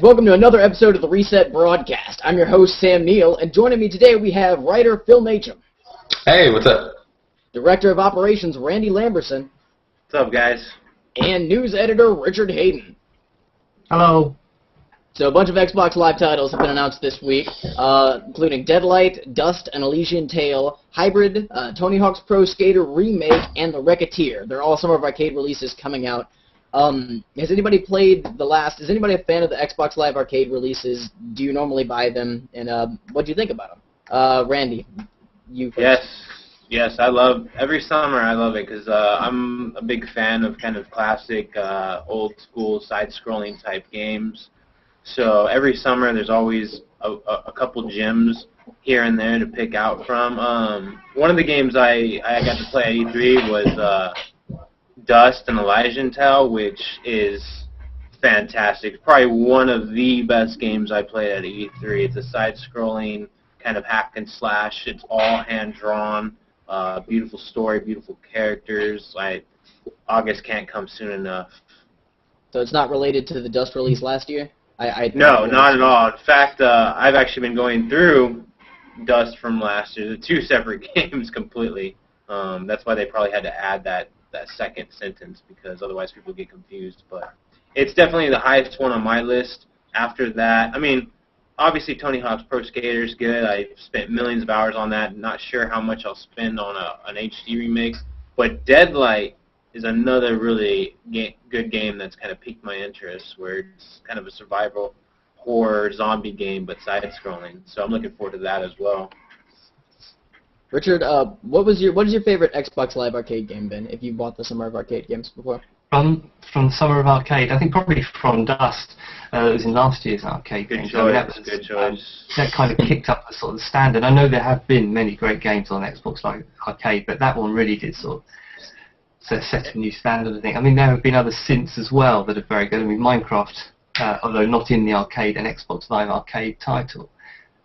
Welcome to another episode of the Reset Broadcast. I'm your host, Sam Neal, and joining me today we have writer Phil Nachum. Hey, what's up? Director of Operations Randy Lamberson. What's up, guys? And news editor Richard Hayden. Hello. So a bunch of Xbox Live titles have been announced this week, including Deadlight, Dust, An Elysian Tale, Hybrid, Tony Hawk's Pro Skater Remake, and The Racketeer. They're all Summer of Arcade releases coming out. Has anybody played is anybody a fan of the Xbox Live Arcade releases? Do you normally buy them? And what do you think about them? Randy, you first. Yes, every summer I love it because I'm a big fan of kind of classic, old school side-scrolling type games. So every summer there's always a couple gems here and there to pick out from. One of the games I got to play at E3 was Dust and Elysian Tale, which is fantastic. It's probably one of the best games I played at E3. It's a side-scrolling kind of hack and slash. It's all hand-drawn. Beautiful story, beautiful characters. August can't come soon enough. So it's not related to the Dust release last year? No, not at all. In fact, I've actually been going through Dust from last year. They're two separate games completely. That's why they probably had to add that second sentence, because otherwise people get confused. But it's definitely the highest one on my list. After that, I mean, obviously Tony Hawk's Pro Skater is good. I've spent millions of hours on that. Not sure how much I'll spend on an HD remake. But Deadlight is another really good game that's kind of piqued my interest, where it's kind of a survival horror zombie game but side-scrolling. So I'm looking forward to that as well. Richard, what is your favorite Xbox Live Arcade game been, if you bought the Summer of Arcade games before? From Summer of Arcade, I think probably From Dust. It was in last year's arcade game. Good choice. That kind of kicked up the sort of standard. I know there have been many great games on Xbox Live Arcade, but that one really did sort of set a new standard, I think. I mean, there have been others since as well that are very good. I mean, Minecraft, although not in the arcade, an Xbox Live Arcade title,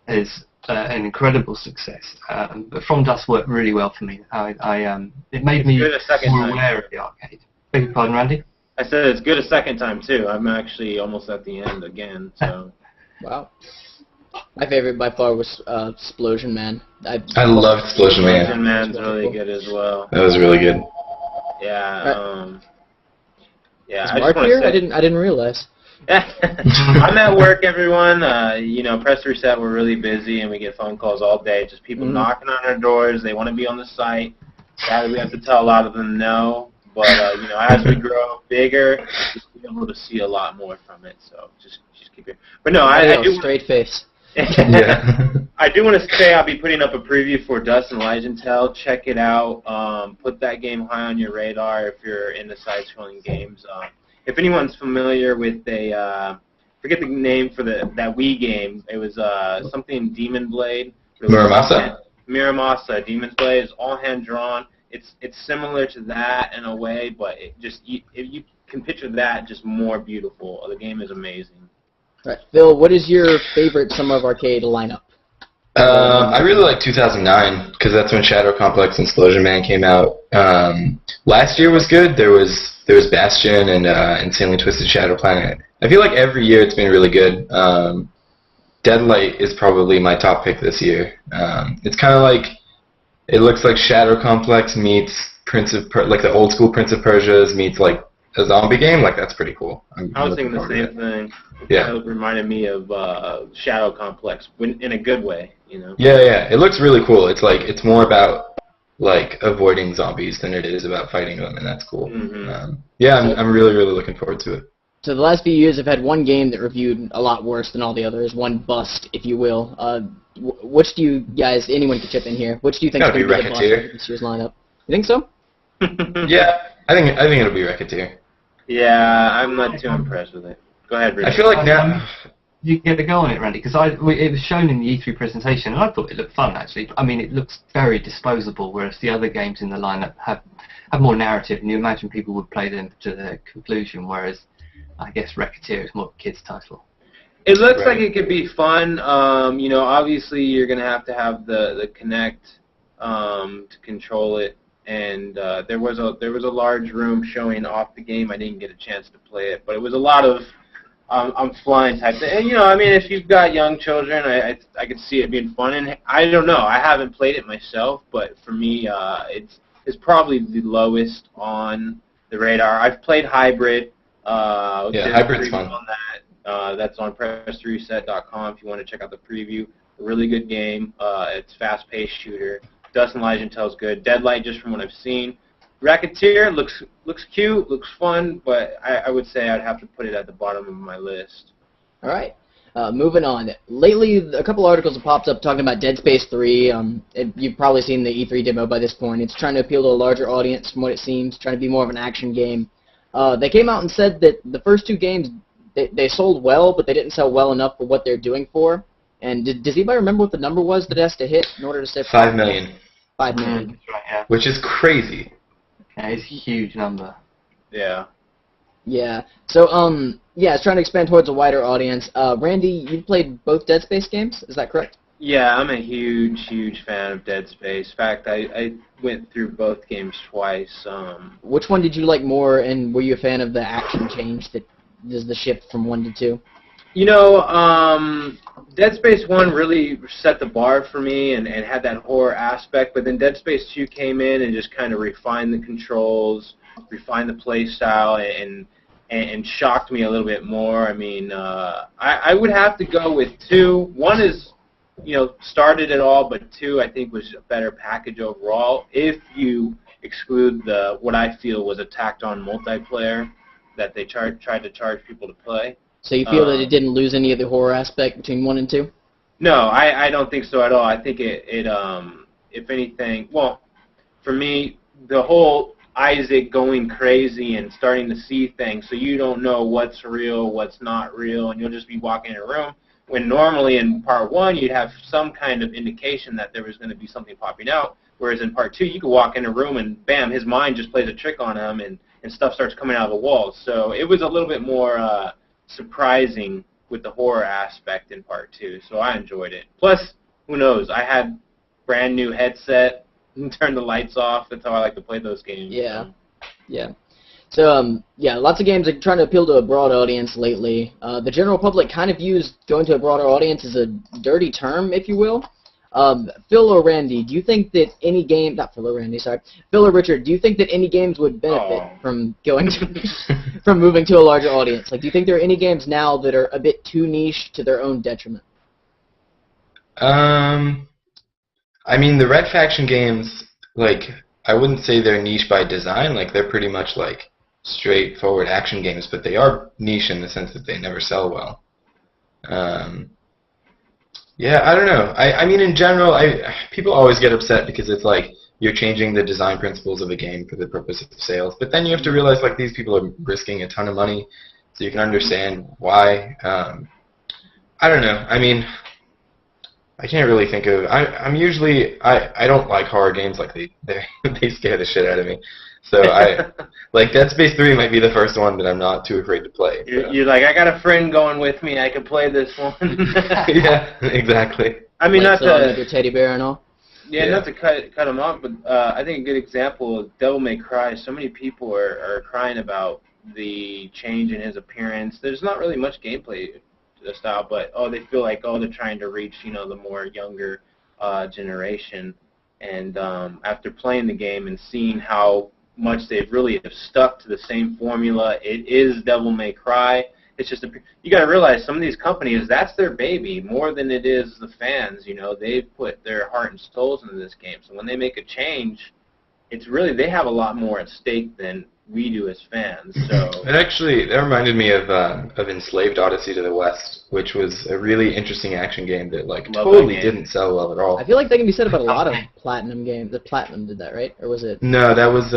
is an incredible success. But From Dust worked really well for me. It made me more aware of the arcade. Beg your pardon, Randy? I said it's good a second time, too. I'm actually almost at the end again, so... Wow. My favorite by far was Explosion Man. I loved Explosion Man. Explosion Man's really good as well. That was really good. Yeah, Is Mark here? I didn't realize. I'm at work, everyone. Press Reset, we're really busy, and we get phone calls all day. Just people knocking on our doors. They want to be on the site. Sadly, we have to tell a lot of them no. But, as we grow bigger, we'll be able to see a lot more from it. So just keep it. But no, I do... Straight face. Yeah. I do want to say I'll be putting up a preview for Dust and Elysian Tale. Check it out. Put that game high on your radar if you're into side-scrolling games. If anyone's familiar with forget the name for that Wii game. It was something Demon Blade. Muramasa. Muramasa. Demon's Blade is all hand-drawn. It's similar to that in a way, but if you can picture that, just more beautiful. The game is amazing. All right, Phil, what is your favorite Summer of Arcade lineup? I really like 2009 because that's when Shadow Complex and Explosion Man came out. Last year was good. There was Bastion and Insanely Twisted Shadow Planet. I feel like every year it's been really good. Deadlight is probably my top pick this year. It's kind of like, it looks like Shadow Complex meets like the old school Prince of Persia's meets like a zombie game. Like, that's pretty cool. I was thinking the same thing. Yeah. It reminded me of Shadow Complex in a good way, Yeah. It looks really cool. It's more about like avoiding zombies than it is about fighting them, and that's cool. Mm-hmm. I'm really looking forward to it. So the last few years have had one game that reviewed a lot worse than all the others, one bust, if you will. Which do you guys, anyone can chip in here, which do you think is going to be the bust of this year's lineup? You think so? Yeah, I think it'll be Racketeer. Yeah, I'm not too impressed with it. Go ahead, Richard. I feel like now... You get to go on it, Randy, because it was shown in the E3 presentation, and I thought it looked fun, actually. I mean, it looks very disposable, whereas the other games in the lineup have more narrative, and you imagine people would play them to their conclusion, whereas I guess Racketeer is more of a kid's title. It looks like it could be fun. Obviously you're going to have the Kinect to control it. And there was a large room showing off the game. I didn't get a chance to play it, but it was a lot of I'm flying type thing. And, I mean, if you've got young children, I could see it being fun. And I don't know, I haven't played it myself, but for me, it's probably the lowest on the radar. I've played Hybrid. Yeah, Hybrid's fun. On that. That's on press3reset.com if you want to check out the preview. A really good game. It's fast-paced shooter. Dust and Legend tells good. Deadlight, just from what I've seen. Racketeer looks cute, looks fun, but I would say I'd have to put it at the bottom of my list. All right. Moving on. Lately, a couple articles have popped up talking about Dead Space 3. You've probably seen the E3 demo by this point. It's trying to appeal to a larger audience from what it seems, trying to be more of an action game. They came out and said that the first two games, they sold well, but they didn't sell well enough for what they're doing for. And does anybody remember what the number was that it has to hit in order to stay? 5 million. 5 million. That's right, yeah. Which is crazy. Yeah, it's a huge number. Yeah. Yeah. So, yeah, it's trying to expand towards a wider audience. Randy, you played both Dead Space games, is that correct? Yeah, I'm a huge fan of Dead Space. In fact, I went through both games twice. Which one did you like more, and were you a fan of the action change that is the shift from 1 to 2? Dead Space 1 really set the bar for me and had that horror aspect, but then Dead Space 2 came in and just kind of refined the controls, refined the play style, and shocked me a little bit more. I mean, I would have to go with 2. 1 is, started it all, but 2 I think was a better package overall if you exclude what I feel was a tacked-on multiplayer that they tried to charge people to play. So you feel that it didn't lose any of the horror aspect between 1 and 2? No, I don't think so at all. I think it if anything, well, for me, the whole Isaac going crazy and starting to see things, so you don't know what's real, what's not real, and you'll just be walking in a room, when normally in Part 1 you'd have some kind of indication that there was going to be something popping out, whereas in Part 2 you could walk in a room and bam, his mind just plays a trick on him and stuff starts coming out of the walls. So it was a little bit more surprising with the horror aspect in Part 2, so I enjoyed it. Plus, who knows, I had brand new headset, turned the lights off, that's how I like to play those games. Yeah, yeah. So, yeah, lots of games are trying to appeal to a broad audience lately. The general public kind of views going to a broader audience as a dirty term, if you will. Phil or Randy, do you think that any game, not Phil or Randy, sorry, Phil or Richard, do you think that any games would benefit from going to, from moving to a larger audience? Like, do you think there are any games now that are a bit too niche to their own detriment? I mean, the Red Faction games, like, I wouldn't say they're niche by design, like, they're pretty much, like, straightforward action games, but they are niche in the sense that they never sell well. Yeah, I don't know. I mean, in general, people always get upset because it's like you're changing the design principles of a game for the purpose of sales. But then you have to realize, like, these people are risking a ton of money, so you can understand why. I don't know. I mean, I can't really think of. I'm usually I don't like horror games. Like they scare the shit out of me. So like Dead Space 3 might be the first one that I'm not too afraid to play. You're like, I got a friend going with me. I can play this one. Yeah, exactly. I mean, like, not to your teddy bear and all. Yeah, not to cut them off, but I think a good example is Devil May Cry. So many people are crying about the change in his appearance. There's not really much gameplay style, but they feel like they're trying to reach the more younger generation. And after playing the game and seeing how much they really have stuck to the same formula, it is Devil May Cry. It's just you got to realize some of these companies, that's their baby more than it is the fans. They've put their heart and souls into this game. So when they make a change, it's really they have a lot more at stake than we do as fans. So that reminded me of Enslaved Odyssey to the West, which was a really interesting action game that totally didn't sell well at all. I feel like that can be said about a lot of Platinum games. The Platinum did that, right? Or was it? No, that was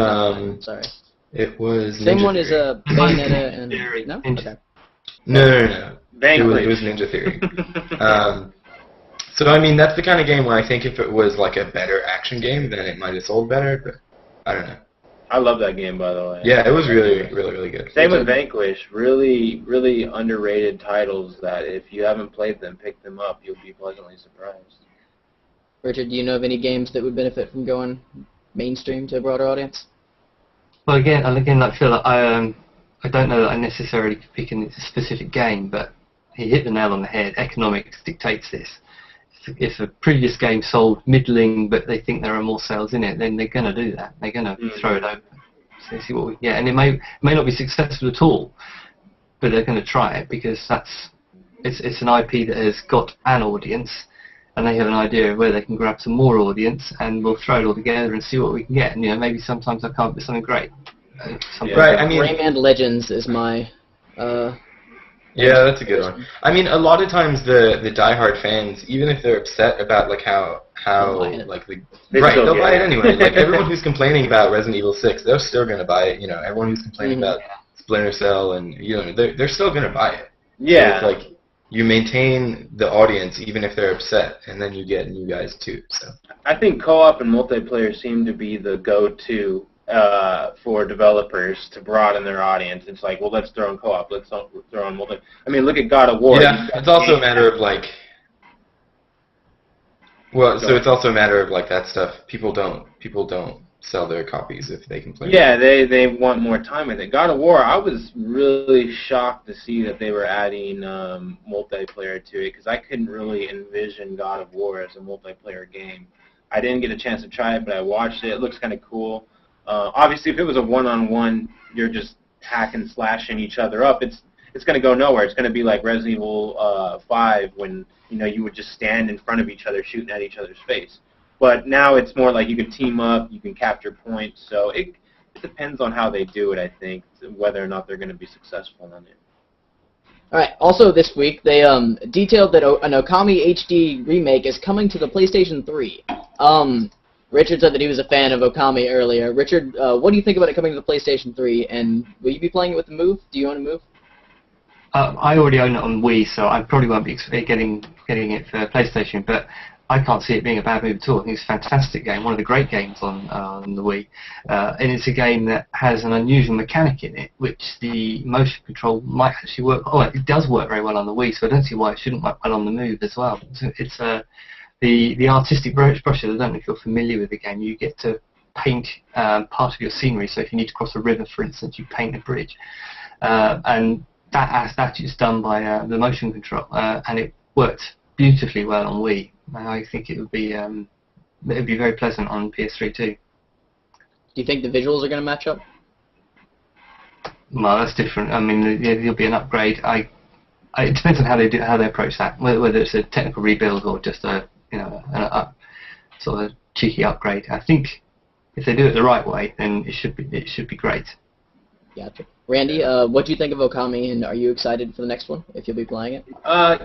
sorry. It was same Ninja one Theory. as Bayonetta and no. Okay. No. Vanquish. It was Ninja Theory. So I mean, that's the kind of game where I think if it was like a better action game, then it might have sold better. But I don't know. I love that game, by the way. Yeah, it was really good. Same with Vanquish. Really underrated titles that if you haven't played them, pick them up. You'll be pleasantly surprised. Richard, do you know of any games that would benefit from going mainstream to a broader audience? Well, again, like Phil, I I don't know that I necessarily could pick a specific game, but he hit the nail on the head. Economics dictates this. If a previous game sold middling, but they think there are more sales in it, then they're going to do that. They're going to throw it open, so see what we get. And it may not be successful at all, but they're going to try it because it's an IP that has got an audience, and they have an idea of where they can grab some more audience, and we'll throw it all together and see what we can get. And maybe sometimes I come up with something great. Right. I mean, Rayman Legends is my. Yeah, that's a good one. I mean, a lot of times the diehard fans, even if they're upset about like how like they'll buy it anyway. Like everyone who's complaining about Resident Evil 6, they're still gonna buy it. Everyone who's complaining about Splinter Cell, and they're still gonna buy it. Yeah. So it's like you maintain the audience even if they're upset, and then you get new guys too. So I think co-op and multiplayer seem to be the go-to for developers to broaden their audience. It's like, well, let's throw in co-op, let's throw in multiplayer. I mean, look at God of War. Yeah, it's also a matter of like. Well, so it's also a matter of like that stuff. People don't sell their copies if they can play. Yeah, they want more time with it. God of War, I was really shocked to see that they were adding multiplayer to it because I couldn't really envision God of War as a multiplayer game. I didn't get a chance to try it, but I watched it. It looks kind of cool. Obviously, if it was a one-on-one, you're just hacking, slashing each other up. It's going to go nowhere. It's going to be like Resident Evil 5 when you would just stand in front of each other, shooting at each other's face. But now it's more like you can team up, you can capture points. So it depends on how they do it, I think, whether or not they're going to be successful in it. All right. Also this week, they detailed that an Okami HD remake is coming to the PlayStation 3. Richard said that he was a fan of Okami earlier. Richard, what do you think about it coming to the PlayStation 3, and will you be playing it with the Move? Do you own a Move? I already own it on Wii, so I probably won't be getting it for PlayStation, but I can't see it being a bad move at all. I think it's a fantastic game, one of the great games on the Wii, and it's a game that has an unusual mechanic in it, which the motion control might actually work. Oh, it does work very well on the Wii, so I don't see why it shouldn't work well on the Move as well. So it's the artistic brushes. I don't know if you're familiar with the game. You get to paint part of your scenery. So if you need to cross a river, for instance, you paint a bridge, and that is done by the motion control, and it worked beautifully well on Wii. I think it would be very pleasant on PS3 too. Do you think the visuals are going to match up? Well, that's different. I mean, there'll be an upgrade. It depends on how they approach that. Whether it's a technical rebuild or just a sort of cheeky upgrade. I think if they do it the right way, then it should be great. Gotcha. Randy, what do you think of Okami, and are you excited for the next one, if you'll be playing it?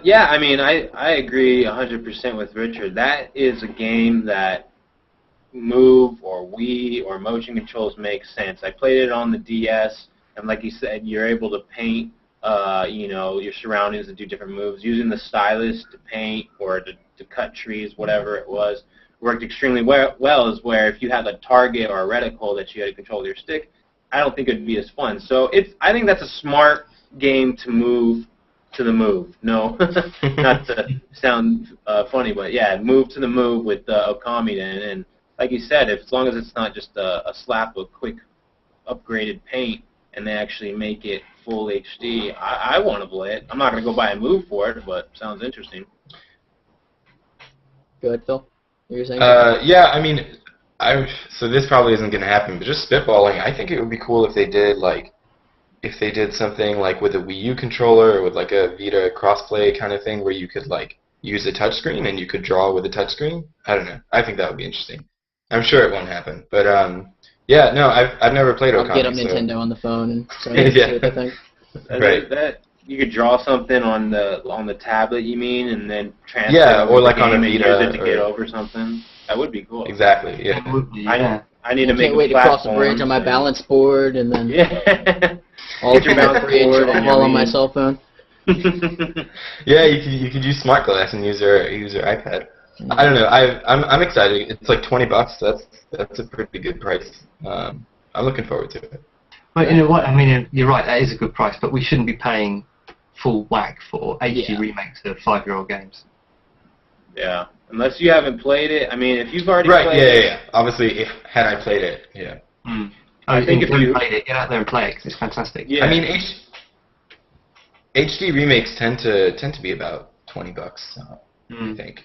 Yeah, I mean, I agree 100% with Richard. That is a game that Move or Wii or motion controls make sense. I played it on the DS, and like you said, you're able to paint your surroundings and do different moves. Using the stylus to paint or to cut trees, whatever it was, worked extremely well, is where if you had a target or a reticle that you had to control with your stick, I don't think it would be as fun. So I think that's a smart game to move to the Move. No, not to sound funny, but yeah, move to the Move with Okami then. And like you said, as long as it's not just a slap of quick upgraded paint and they actually make it full HD, I want to play it. I'm not going to go buy a Move for it, but it sounds interesting. Go ahead, Phil. You were saying? Yeah, I mean, so this probably isn't going to happen, but just spitballing, I think it would be cool if they did something like with a Wii U controller or with like a Vita crossplay kind of thing where you could like use a touchscreen and you could draw with a touchscreen. I don't know. I think that would be interesting. I'm sure it won't happen, but yeah, no, I've never played Okami. I'll get up Nintendo on the phone and see what they think. Right. That you could draw something on the tablet, you mean, and then transfer or like on a Vita and use it to get over something. That would be cool. Exactly. Yeah. I need to make can't wait to cross the bridge on my balance board and then Get your balance board and all on my cell phone. Yeah, you could use Smart Glass and use your iPad. I don't know. I'm excited. It's like $20. That's a pretty good price. I'm looking forward to it. But you know what? I mean, you're right. That is a good price, but we shouldn't be paying full whack for HD remakes of 5-year-old games. Yeah, unless you haven't played it. I mean, if you've already played it. Yeah. Obviously, had I played it, yeah. I think if you played it, get out there and play it 'cause it's fantastic. Yeah. I mean, HD remakes tend to be about $20. I think.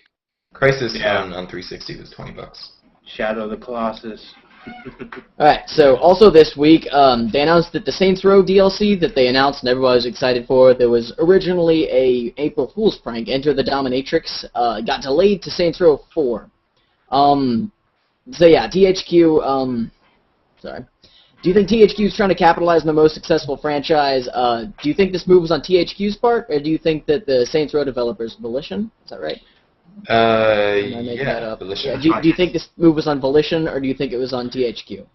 Crisis on 360 was $20. Shadow of the Colossus. Alright, so also this week, they announced that the Saints Row DLC that they announced and everybody was excited for, there was originally a April Fool's prank, Enter the Dominatrix, got delayed to Saints Row 4. So yeah, THQ, sorry. Do you think THQ is trying to capitalize on the most successful franchise? Do you think this move was on THQ's part, or do you think that the Saints Row developers, Volition, is that right? Yeah, Volition. Yeah, do you think this move was on Volition, or do you think it was on THQ?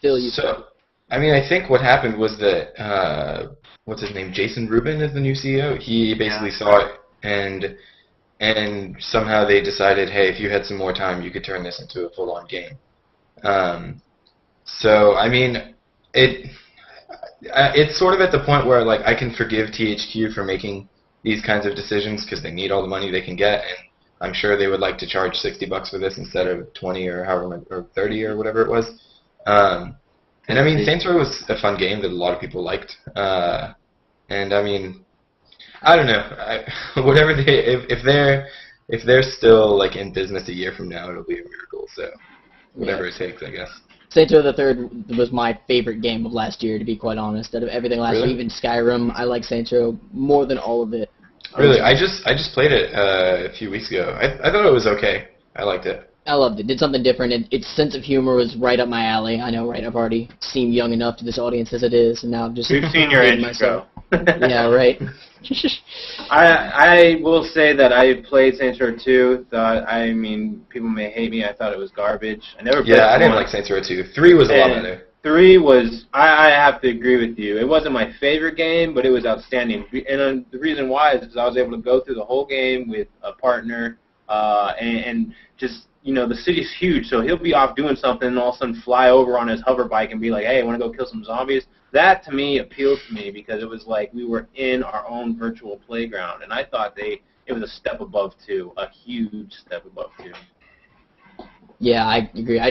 Phil, you said. I mean, I think what happened was that, what's his name, Jason Rubin is the new CEO. He basically saw it, and somehow they decided, hey, if you had some more time, you could turn this into a full-on game. So, I mean, it's sort of at the point where, like, I can forgive THQ for making these kinds of decisions because they need all the money they can get, and I'm sure they would like to charge $60 for this instead of 20 or however or 30 or whatever it was. And I mean, Saints Row was a fun game that a lot of people liked. And I mean, I don't know. Whatever if they're still like in business a year from now, it'll be a miracle. So whatever it takes, I guess. Saints Row the Third was my favorite game of last year, to be quite honest. Out of everything last year, even Skyrim, I like Saints Row more than all of it. Really, I just played it a few weeks ago. I thought it was okay. I liked it. I loved it. Did something different. Its sense of humor was right up my alley. I know, right? I've already seemed young enough to this audience as it is, and now I'm just. We've seen your intro. Yeah, right. I will say that I played Saints Row 2. I mean, people may hate me. I thought it was garbage. I never. Played I didn't like Saints Row 2. 3 was a lot better. 3 was, I have to agree with you. It wasn't my favorite game, but it was outstanding. And the reason why is I was able to go through the whole game with a partner, and just, you know, the city's huge, so he'll be off doing something and all of a sudden fly over on his hover bike and be like, hey, want to go kill some zombies? That, to me, appealed to me because it was like we were in our own virtual playground, and I thought it was a step above 2, a huge step above 2. Yeah, I agree. I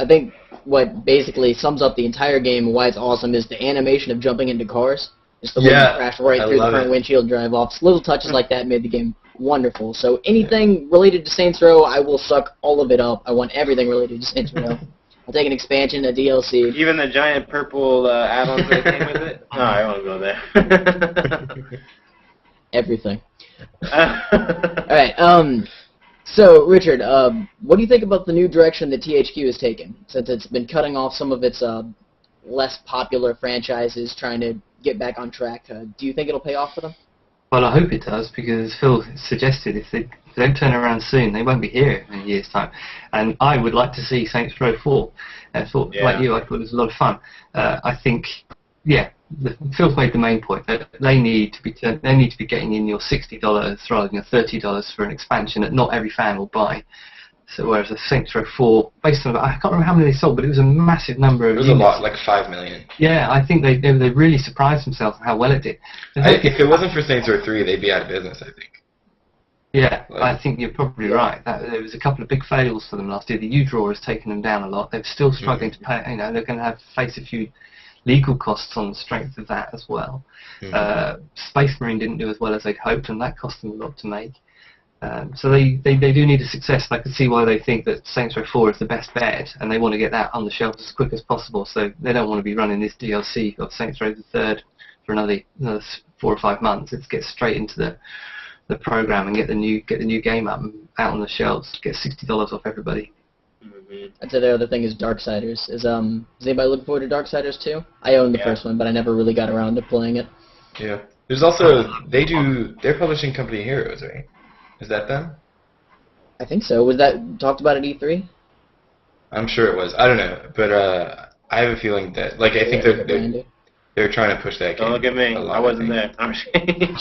think what basically sums up the entire game and why it's awesome is the animation of jumping into cars. Just the way you crash right through the front windshield, drive off. Little touches like that made the game wonderful. So anything related to Saints Row, I will suck all of it up. I want everything related to Saints Row. I'll take an expansion, a DLC. Even the giant purple add-ons that came with it? No, I won't go there. Everything. Alright, so, Richard, what do you think about the new direction that THQ has taken? Since it's been cutting off some of its less popular franchises, trying to get back on track, do you think it'll pay off for them? Well, I hope it does, because Phil suggested if they don't turn around soon, they won't be here in a year's time. And I would like to see Saints Row 4. Like you, I thought it was a lot of fun. I think, Phil's made the main point that they need to be getting in your $60 rather than your $30 for an expansion that not every fan will buy. So whereas a Saints Row 4, based on, I can't remember how many they sold, but it was a massive number of units. It was a lot, like 5 million. Yeah, I think they really surprised themselves how well it did. If it wasn't for Saints Row 3, they'd be out of business, I think. Yeah, I think you're probably right. There was a couple of big fails for them last year. The U-Draw has taken them down a lot. They're still struggling to pay. You know, they're going to have to face a few legal costs on the strength of that as well. Space Marine didn't do as well as they'd hoped, and that cost them a lot to make. So they do need a success. I can see why they think that Saints Row 4 is the best bet, and they want to get that on the shelf as quick as possible. So they don't want to be running this DLC of Saints Row the Third for another 4 or 5 months. Let's get straight into the program and get the new game up and out on the shelves. Get $60 off everybody. I'd say the other thing is Darksiders. Is anybody looking forward to Darksiders 2? I owned the first one, but I never really got around to playing it. Yeah. There's also they're publishing company Heroes, right? Is that them? I think so. Was that talked about at E3? I'm sure it was. I don't know, but I have a feeling that, like, I think they're trying to push that game. Don't look at me. I wasn't there. I'm just kidding.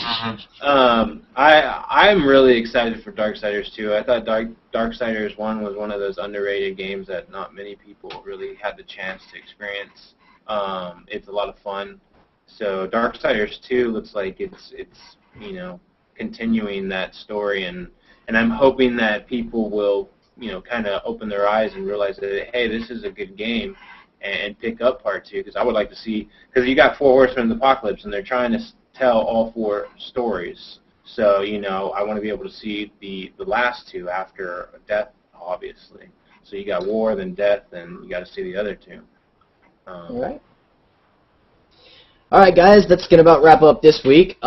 I'm really excited for Darksiders 2. I thought Darksiders 1 was one of those underrated games that not many people really had the chance to experience. It's a lot of fun. So Darksiders 2 looks like it's continuing that story, and I'm hoping that people will kind of open their eyes and realize that, hey, this is a good game, and pick up part 2, because I would like to see, because you got 4 Horsemen of the Apocalypse, and they're trying to tell all 4 stories. So, you know, I want to be able to see the last 2 after death, obviously. So you got war, then death, and you got to see the other 2. All right. All right, guys, that's going to about wrap up this week.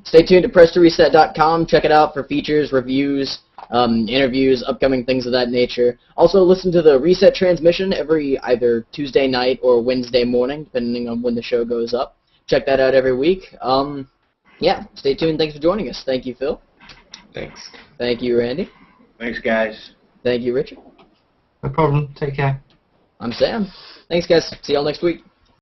Stay tuned to PressToReset.com. Check it out for features, reviews, interviews, upcoming things of that nature. Also, listen to the Reset transmission every either Tuesday night or Wednesday morning, depending on when the show goes up. Check that out every week. Yeah, stay tuned. Thanks for joining us. Thank you, Phil. Thanks. Thank you, Randy. Thanks, guys. Thank you, Richard. No problem. Take care. I'm Sam. Thanks, guys. See y'all next week.